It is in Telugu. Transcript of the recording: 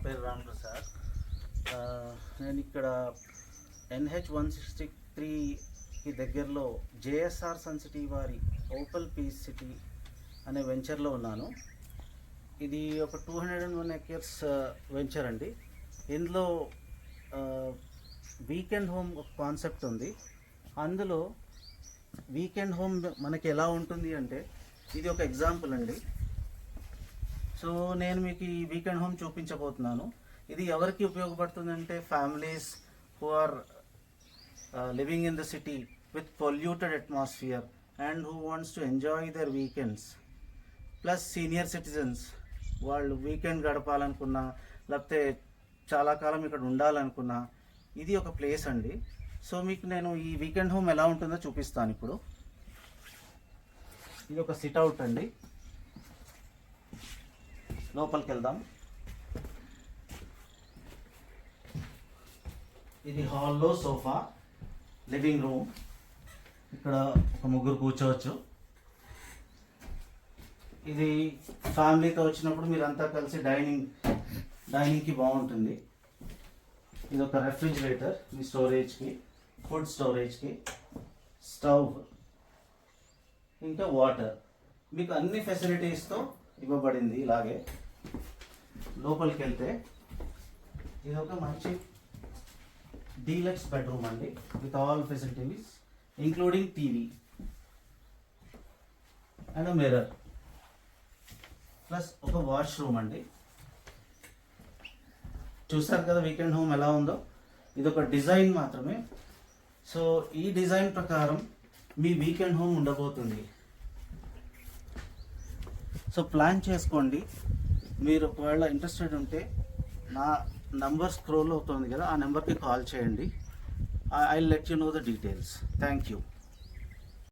పేరు రామ్ ప్రసాద్. నేను ఇక్కడ NH-163కి దగ్గరలో JSR సన్ సిటీ వారి ఓపల్ పీస్ సిటీ అనే వెంచర్లో ఉన్నాను. ఇది ఒక 201 acres వెంచర్ అండి. ఇందులో వీకెండ్ హోమ్ ఒక కాన్సెప్ట్ ఉంది. అందులో వీకెండ్ హోమ్ మనకి ఎలా ఉంటుంది అంటే, ఇది ఒక ఎగ్జాంపుల్ అండి. సో నేను మీకు ఈ వీకెండ్ హోమ్ చూపించబోతున్నాను. ఇది ఎవరికి ఉపయోగపడుతుందంటే, families who are living in the city with polluted atmosphere and who wants to enjoy their weekends, plus senior citizens వాళ్ళు వీకెండ్ గడపాలనుకున్నా, లేకపోతే చాలా కాలం ఇక్కడ ఉండాలనుకున్నా, ఇది ఒక ప్లేస్ అండి. సో మీకు నేను ఈ వీకెండ్ హోమ్ ఎలా ఉంటుందో చూపిస్తాను ఇప్పుడు. ఇది ఒక సిట్అవుట్ అండి. లోపలికి వెళ్దాం. ఇది హాల్లో సోఫా, లివింగ్ రూమ్. ఇక్కడ ఒక ముగ్గురు కూర్చోవచ్చు. ఇది ఫ్యామిలీతో వచ్చినప్పుడు మీరంతా కలిసి డైనింగ్కి బాగుంటుంది. ఇది ఒక రెఫ్రిజిరేటర్ మీ స్టోరేజ్కి, ఫుడ్ స్టోరేజ్కి, స్టవ్, ఇంకా వాటర్, మీకు అన్ని ఫెసిలిటీస్తో ఇవ్వబడింది. ఇలాగే లోపలికి వెళ్తే ఇది ఒక మంచి డీలక్స్ బెడ్రూమ్ అండి, with all facilities including TV and mirror, plus ఒక వాష్రూమ్ అండి. చూసారు కదా వీకెండ్ హోమ్ ఎలా ఉందో. ఇది ఒక డిజైన్ మాత్రమే. సో ఈ డిజైన్ ప్రకారం మీ వీకెండ్ హోమ్ ఉండబోతుంది. సో ప్లాన్ చేసుకోండి. మీరు ఒకవేళ ఇంట్రెస్టెడ్ ఉంటే నా నంబర్ స్క్రోల్ అవుతుంది కదా, ఆ నెంబర్కి కాల్ చేయండి. I will let you know the details. Thank you.